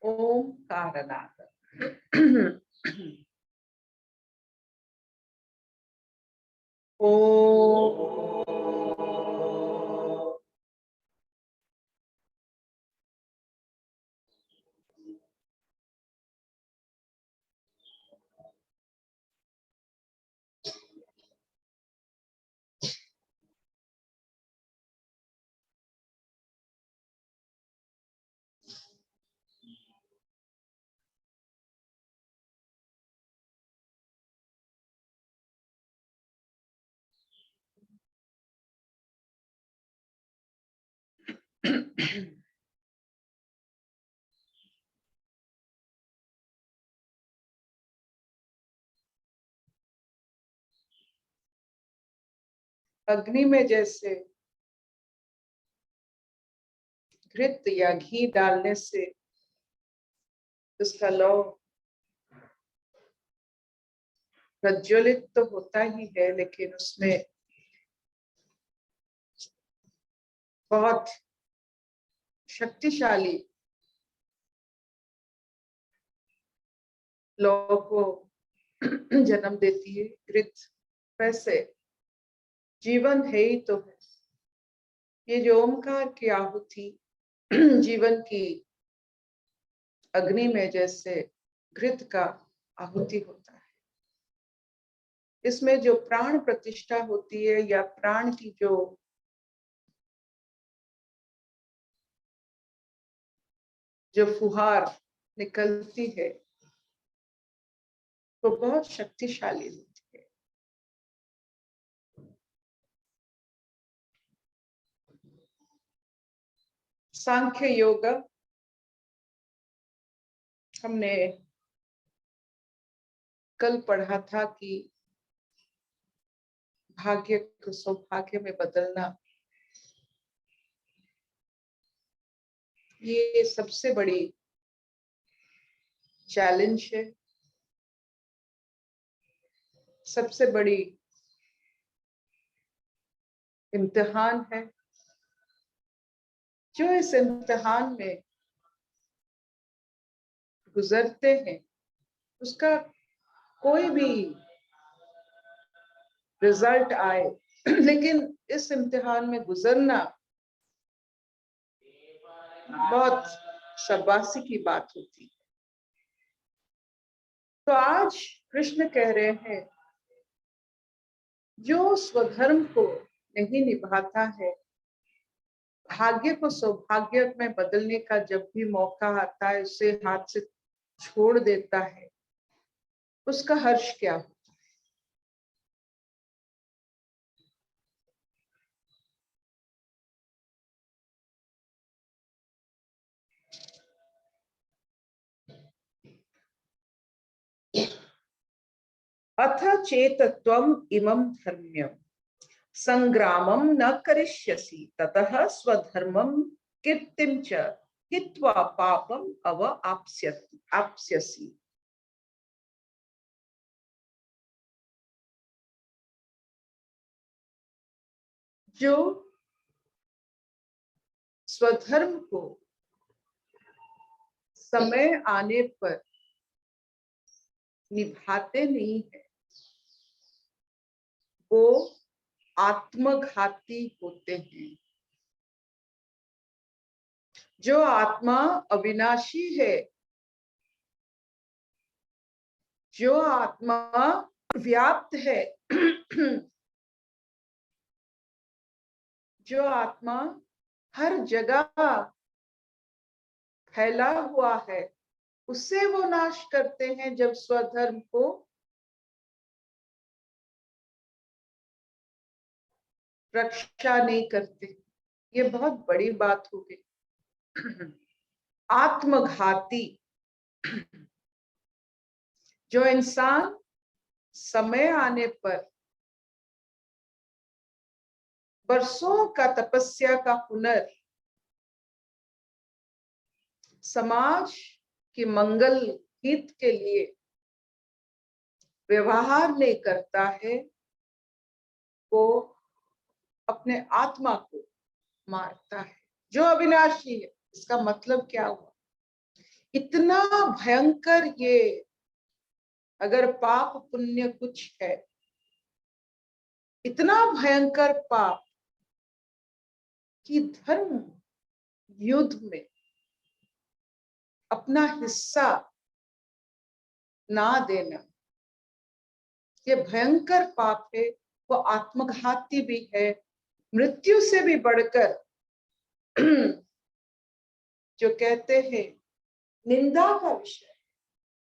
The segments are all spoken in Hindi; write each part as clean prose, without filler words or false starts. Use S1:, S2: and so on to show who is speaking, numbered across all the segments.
S1: ओम कारणात्। ओम। अग्नि में जैसे घृत या घी डालने से उसका लौ प्रज्वलित तो होता ही है, लेकिन उसमें बहुत शक्तिशाली लौ को जन्म देती है घृत। वैसे जीवन है ही तो है। ये जो ओमकार की आहुति जीवन की अग्नि में जैसे घृत का आहुति होता है, इसमें जो प्राण प्रतिष्ठा होती है या प्राण की जो फुहार निकलती है वो बहुत शक्तिशाली होती है। सांख्य योग हमने कल पढ़ा था कि भाग्य को सौभाग्य में बदलना ये सबसे बड़ी चैलेंज है, सबसे बड़ी इम्तिहान है। जो इस इम्तिहान में गुजरते हैं उसका कोई भी रिजल्ट आए, लेकिन इस इम्तिहान में गुजरना बहुत शाबाशी की बात होती है। तो आज कृष्ण कह रहे हैं जो स्वधर्म को नहीं निभाता है, भाग्य को सौभाग्य में बदलने का जब भी मौका आता है उसे हाथ से छोड़ देता है, उसका हर्ष क्या हो। अथ चेत त्वम इमं धर्म्यम संग्रामं न करिष्यसि ततः स्वधर्मं कीर्तिं च हित्वा पापम अव आप्स्यसि। जो स्वधर्म को समय आने पर निभाते नहीं है वो आत्मघाती होते हैं। जो आत्मा अविनाशी है, जो आत्मा व्याप्त है, जो आत्मा हर जगह फैला हुआ है, उससे वो नाश करते हैं जब स्वधर्म को रक्षा नहीं करते। ये बहुत बड़ी बात हो गई। आत्मघाती जो इंसान समय आने पर बरसों का तपस्या का हुनर समाज के मंगल हित के लिए व्यवहार नहीं करता है, वो अपने आत्मा को मारता है जो अविनाशी है। इसका मतलब क्या हुआ? इतना भयंकर ये, अगर पाप पुण्य कुछ है, इतना भयंकर पाप कि धर्म युद्ध में अपना हिस्सा ना देना, ये भयंकर पाप है। वो आत्मघाती भी है, मृत्यु से भी बढ़कर जो कहते हैं निंदा का विषय।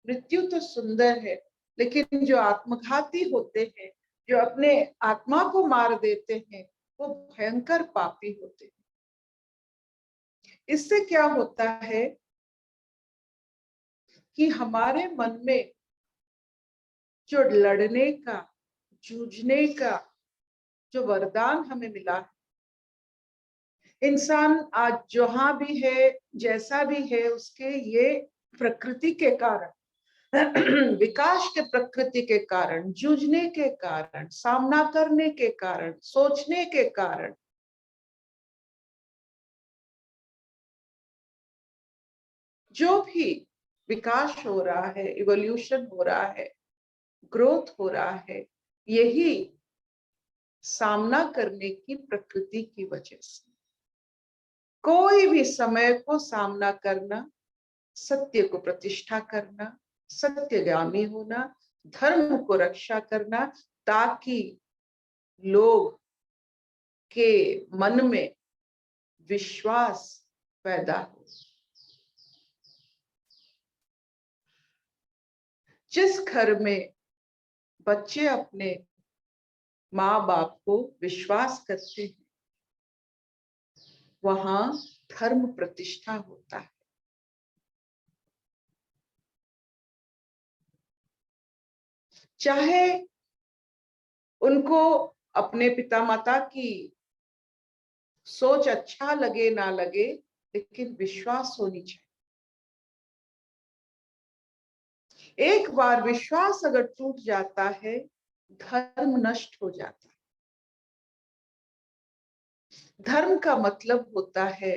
S1: मृत्यु तो सुंदर है, लेकिन जो आत्मघाती होते हैं, जो अपने आत्मा को मार देते हैं, वो भयंकर पापी होते हैं। इससे क्या होता है कि हमारे मन में जो लड़ने का, जूझने का जो वरदान हमें मिला है, इंसान आज जहां भी है, जैसा भी है, उसके ये प्रकृति के कारण विकास के प्रकृति के कारण, जूझने के कारण, सामना करने के कारण, सोचने के कारण, जो भी विकास हो रहा है, इवोल्यूशन हो रहा है, ग्रोथ हो रहा है, यही सामना करने की प्रकृति की वजह से। कोई भी समय को सामना करना, सत्य को प्रतिष्ठा करना, सत्यगामी होना, धर्म को रक्षा करना, ताकि लोग के मन में विश्वास पैदा हो। जिस घर में बच्चे अपने माँ बाप को विश्वास करते हैं, वहां धर्म प्रतिष्ठा होता है। चाहे उनको अपने पिता माता की सोच अच्छा लगे ना लगे, लेकिन विश्वास होनी चाहिए। एक बार विश्वास अगर टूट जाता है, धर्म नष्ट हो जाता है। धर्म का मतलब होता है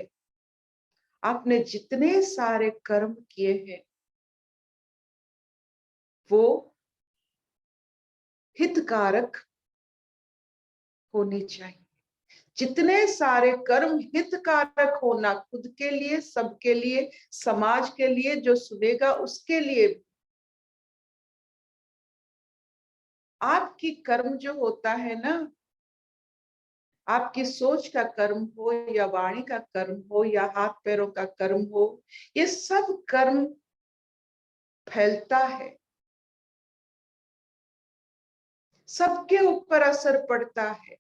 S1: आपने जितने सारे कर्म किए हैं, वो हितकारक होने चाहिए। जितने सारे कर्म हितकारक होना, खुद के लिए, सबके लिए, समाज के लिए, जो सुनेगा उसके लिए। आपकी कर्म जो होता है ना, आपकी सोच का कर्म हो या वाणी का कर्म हो या हाथ पैरों का कर्म हो, ये सब कर्म फैलता है, सबके ऊपर असर पड़ता है।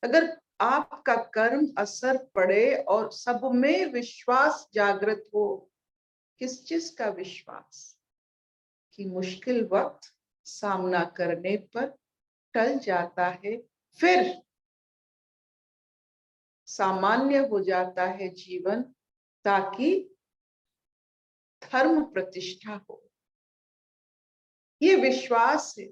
S1: अगर आपका कर्म असर पड़े और सब में विश्वास जागृत हो, किस चीज का विश्वास? कि मुश्किल वक्त सामना करने पर टल जाता है, फिर सामान्य हो जाता है जीवन, ताकि धर्म प्रतिष्ठा हो। ये विश्वास है।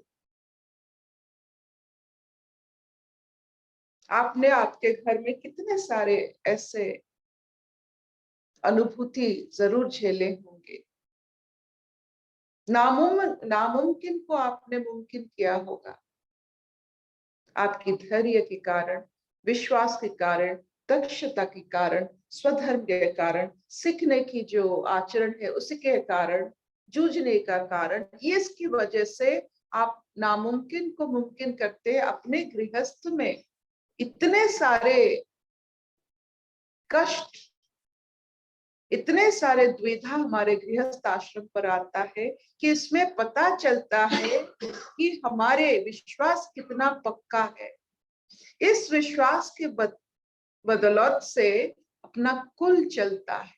S1: आपने आपके घर में कितने सारे ऐसे अनुभूति जरूर झेले होंगे। नामुमकिन को आपने मुमकिन किया होगा, आपकी धैर्य के कारण, विश्वास के कारण, दक्षता के कारण, स्वधर्म के कारण, सीखने की जो आचरण है उसके कारण, जूझने का कारण, ये इसकी वजह से आप नामुमकिन को मुमकिन करते। अपने गृहस्थ में इतने सारे कष्ट, इतने सारे द्विधा हमारे गृहस्थ आश्रम पर आता है कि इसमें पता चलता है कि हमारे विश्वास कितना पक्का है। इस विश्वास के बदौलत से अपना कुल चलता है,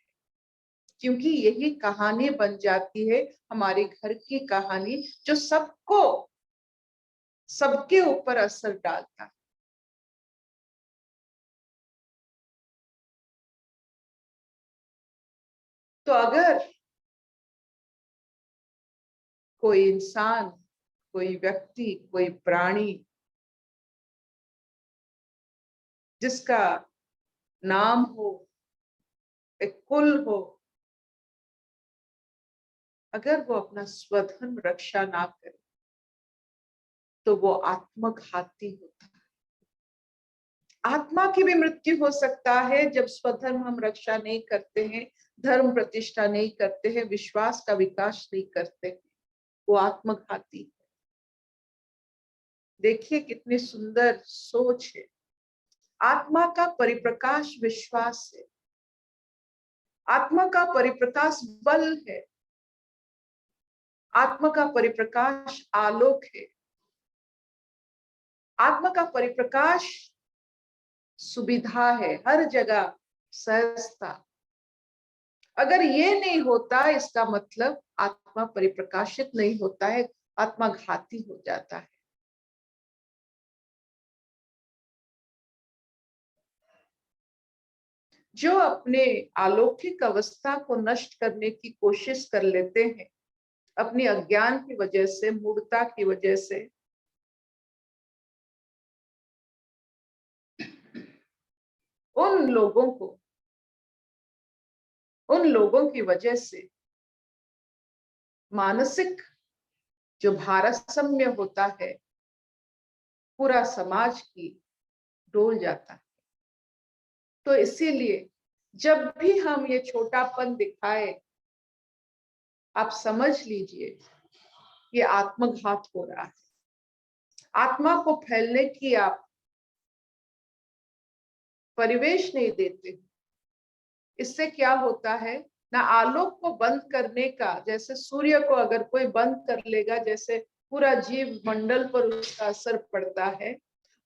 S1: क्योंकि यही कहानी बन जाती है हमारे घर की कहानी, जो सबको, सबके ऊपर असर डालता है। तो अगर कोई इंसान, कोई व्यक्ति, कोई प्राणी, जिसका नाम हो, एक कुल हो, अगर वो अपना स्वधर्म रक्षा ना करे तो वो आत्मघाती होता है। आत्मा की भी मृत्यु हो सकता है जब स्वधर्म हम रक्षा नहीं करते हैं, धर्म प्रतिष्ठा नहीं करते हैं, विश्वास का विकास नहीं करते हैं, वो आत्मघाती है। देखिए कितनी सुंदर सोच है। आत्मा का परिप्रकाश विश्वास है, आत्मा का परिप्रकाश बल है, आत्मा का परिप्रकाश आलोक है, आत्मा का परिप्रकाश सुविधा है, हर जगह सहजता। अगर ये नहीं होता इसका मतलब आत्मा परिप्रकाशित नहीं होता है, आत्मा घाती हो जाता है। जो अपने अलौकिक अवस्था को नष्ट करने की कोशिश कर लेते हैं अपनी अज्ञान की वजह से, मूढ़ता की वजह से, उन लोगों की वजह से मानसिक जो भारसाम्य होता है पूरा समाज की डोल जाता है। तो इसीलिए जब भी हम ये छोटापन दिखाए, आप समझ लीजिए ये आत्मघात हो रहा है। आत्मा को फैलने की आप परिवेश नहीं देते। इससे क्या होता है ना, आलोक को बंद करने का, जैसे सूर्य को अगर कोई बंद कर लेगा, जैसे पूरा जीव मंडल पर उसका असर पड़ता है,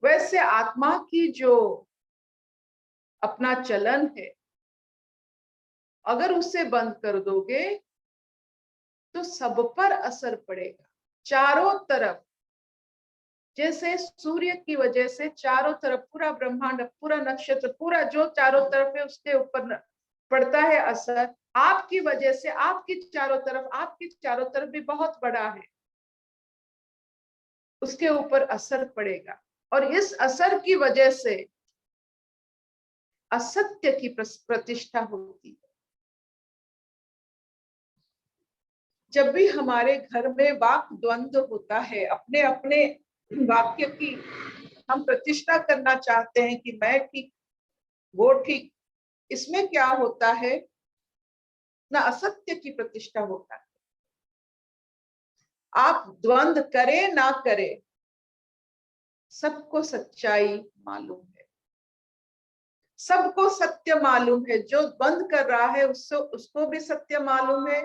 S1: वैसे आत्मा की जो अपना चलन है अगर उसे बंद कर दोगे तो सब पर असर पड़ेगा। चारों तरफ, जैसे सूर्य की वजह से चारों तरफ पूरा ब्रह्मांड, पूरा नक्षत्र, पूरा जो चारों तरफ है उसके ऊपर पड़ता है असर, आपकी वजह से आपकी चारों तरफ भी बहुत बड़ा है, उसके ऊपर असर पड़ेगा। और इस असर की वजह से असत्य की प्रतिष्ठा होती है। जब भी हमारे घर में वाक द्वंद्व होता है, अपने अपने वाक्य की हम प्रतिष्ठा करना चाहते हैं कि मैं ठीक, वो ठीक, इसमें क्या होता है ना, असत्य की प्रतिष्ठा होता है। आप द्वंद्व करे ना करे, सबको सच्चाई मालूम है, सबको सत्य मालूम है। जो बंद कर रहा है उसको भी सत्य मालूम है,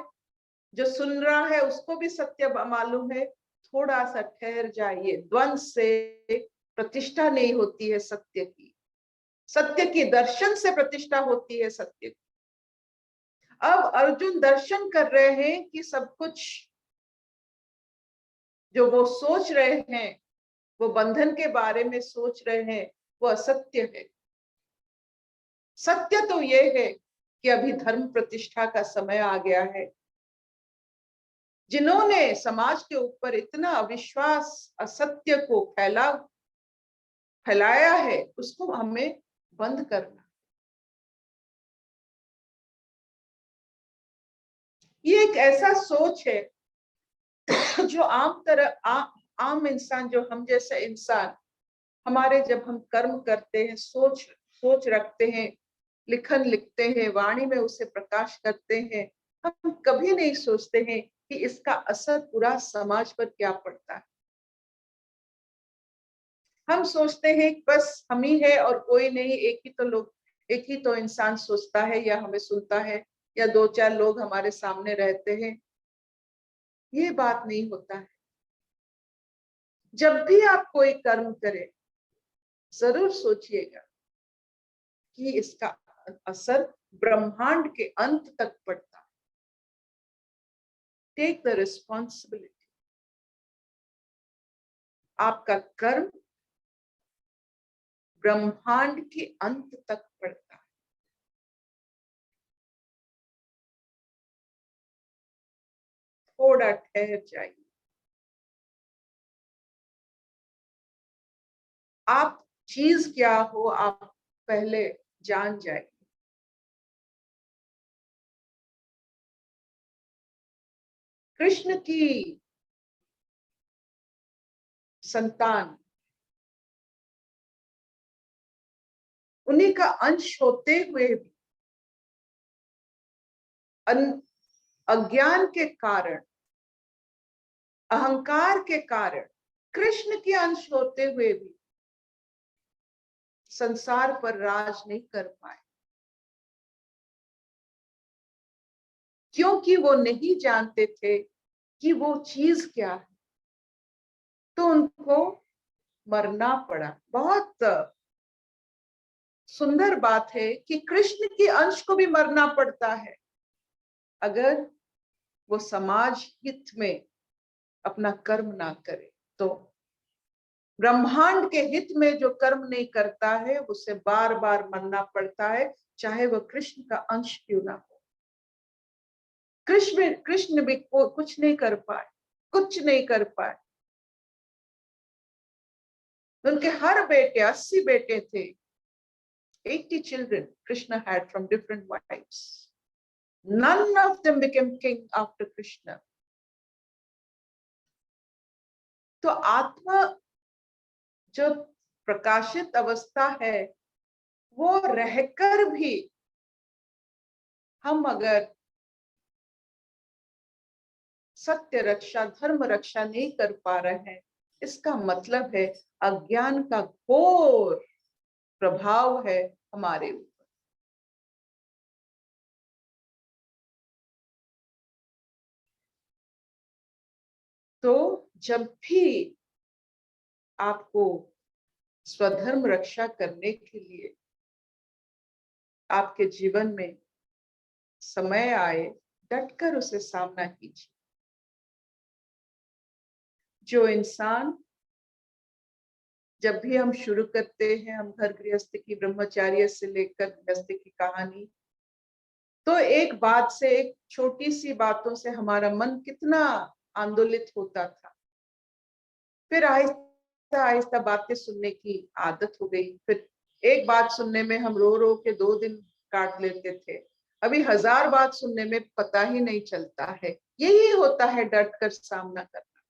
S1: जो सुन रहा है उसको भी सत्य मालूम है। थोड़ा सा ठहर जाइए, द्वंद्व से प्रतिष्ठा नहीं होती है सत्य की, सत्य की दर्शन से प्रतिष्ठा होती है सत्य की। अब अर्जुन दर्शन कर रहे हैं कि सब कुछ जो वो सोच रहे हैं, वो बंधन के बारे में सोच रहे हैं, वो असत्य है। सत्य तो ये है कि अभी धर्म प्रतिष्ठा का समय आ गया है। जिन्होंने समाज के ऊपर इतना अविश्वास, असत्य को फैलाया है, उसको हमें बंद करना। ये एक ऐसा सोच है जो आम इंसान, जो हम जैसे इंसान, हमारे जब हम कर्म करते हैं, सोच रखते हैं, लिखन लिखते हैं, वाणी में उसे प्रकाश करते हैं, हम कभी नहीं सोचते हैं कि इसका असर पूरा समाज पर क्या पड़ता है। हम सोचते हैं कि बस हम ही है और कोई नहीं, एक ही तो इंसान सोचता है या हमें सुनता है, या दो चार लोग हमारे सामने रहते हैं। ये बात नहीं होता है। जब भी आप कोई कर्म करें, जरूर सोचिएगा कि इसका असर ब्रह्मांड के अंत तक पड़ता है। Take the responsibility. आपका कर्म ब्रह्मांड के अंत तक पड़ता है। थोड़ा ठहर जाइए। आप चीज क्या हो आप पहले जान जाइए। कृष्ण की संतान, उन्हीं का अंश होते हुए भी अज्ञान के कारण, अहंकार के कारण, कृष्ण के अंश होते हुए भी संसार पर राज नहीं कर पाए, क्योंकि वो नहीं जानते थे कि वो चीज क्या है, तो उनको मरना पड़ा। बहुत सुंदर बात है कि कृष्ण के अंश को भी मरना पड़ता है अगर वो समाज हित में अपना कर्म ना करे। तो ब्रह्मांड के हित में जो कर्म नहीं करता है उसे बार बार मरना पड़ता है, चाहे वह कृष्ण का अंश क्यों ना हो। कृष्ण भी कुछ नहीं कर पाए, कुछ नहीं कर पाए। उनके हर बेटे, 80 बेटे थे, 80 children Krishna had from different wives. None of them became king after Krishna. तो आत्मा जो प्रकाशित अवस्था है, वो रहकर भी हम अगर सत्य रक्षा, धर्म रक्षा नहीं कर पा रहे हैं, इसका मतलब है अज्ञान का घोर प्रभाव है हमारे ऊपर। तो जब भी आपको स्वधर्म रक्षा करने के लिए आपके जीवन में समय आए, डटकर उसे सामना कीजिए। जो इंसान, जब भी हम शुरू करते हैं, हम घर गृहस्थ की, ब्रह्मचार्य से लेकर गृहस्थ की कहानी, तो एक बात से, एक छोटी सी बातों से हमारा मन कितना आंदोलित होता था। फिर आहिस्ता आहिस्ता बातें सुनने की आदत हो गई। फिर एक बात सुनने में हम रो रो के 2 दिन काट लेते थे, अभी 1000 बात सुनने में पता ही नहीं चलता है। यही होता है डट कर सामना करना।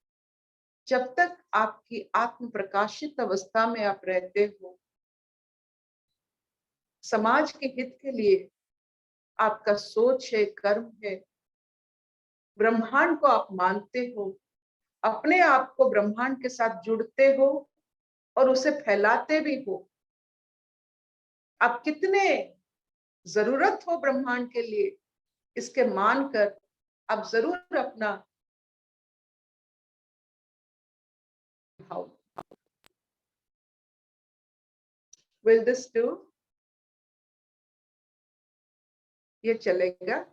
S1: जब तक आपकी आत्म प्रकाशित अवस्था में आप रहते हो, समाज के हित के लिए आपका सोच है, कर्म है, ब्रह्मांड को आप मानते हो, अपने आप को ब्रह्मांड के साथ जुड़ते हो और उसे फैलाते भी हो। आप कितने जरूरत हो ब्रह्मांड के लिए, इसके मानकर आप जरूर अपना भाव। Will this do? ये चलेगा?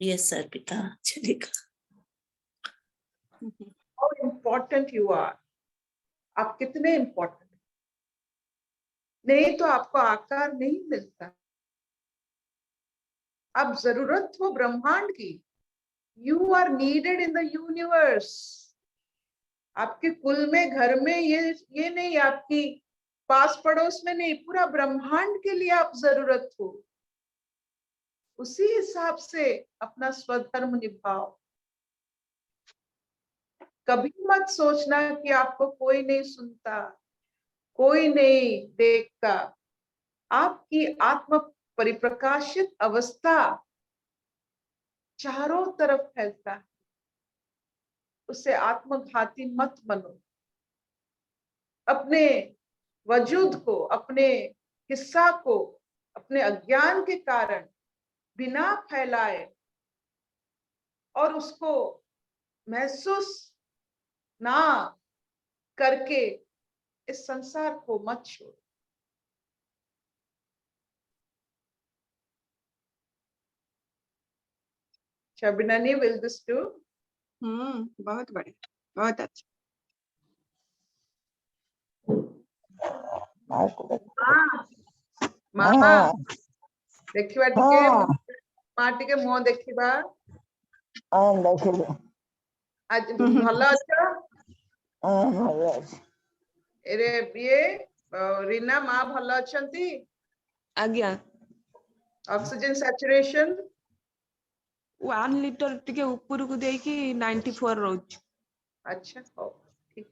S2: यस सर पिता, चलेगा।
S1: How important you are, आप कितने इम्पोर्टेंट। नहीं तो आपको आकार नहीं मिलता। आप जरूरत हो ब्रह्मांड की। You are needed in the universe. आपके कुल में, घर में ये नहीं, आपकी पास पड़ोस में नहीं, पूरा ब्रह्मांड के लिए आप जरूरत हो। उसी हिसाब से अपना स्वधर्म निभाओ। कभी मत सोचना कि आपको कोई नहीं सुनता, कोई नहीं देखता। आपकी आत्म परिप्रकाशित अवस्था चारों तरफ फैलता है। उससे आत्मघाती मत बनो। अपने वजूद को, अपने हिस्सा को, अपने अज्ञान के कारण बिना फैलाए और उसको महसूस ना करके इस संसार को मत छोड़ो। शबिनानी, विल दिस डू?
S3: बहुत बढ़िया, बहुत अच्छा।
S1: मामा देखिबा टिके, माँ टिके मुँह देखिबा। आज भल अच्छा? एरे बिए रीना माँ भल अच्छंती?
S3: आज्ञा।
S1: Oxygen saturation?
S3: 1 लीटर टिके ऊपर को देकी 94 रोज।
S1: अच्छा हो ठीक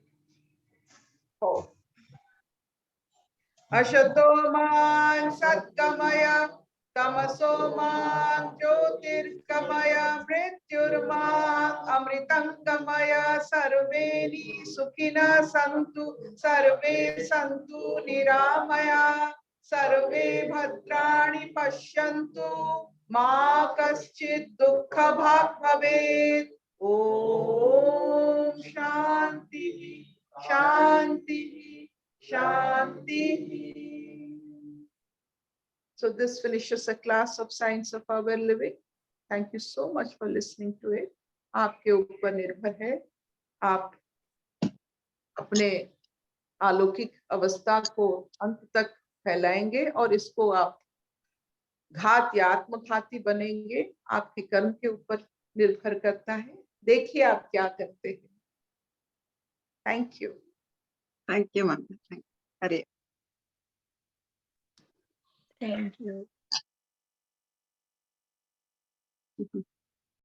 S1: हो। अशतो मां सद्गमय तमसो मां ज्योतिर्गमय मृत्युर्मां अमृतंगमय सर्वेणि सुखिनः सन्तु सर्वे सन्तु निरामया सर्वे भद्राणि पश्यन्तु मा कश्चित् दुःखभाग् भवेत्। ओम शांति शांति शांति। So this finishes a class of Science of Our Living. Thank you so much for listening to it. आपके ऊपर निर्भर है, आप अपने अलौकिक अवस्था को अंत तक फैलाएंगे और इसको आप घात या आत्मघाती बनेंगे। आपके कर्म के ऊपर निर्भर करता है। देखिए आप क्या करते हैं। Thank you.
S3: Thank you ma'am. Hare
S2: thank you.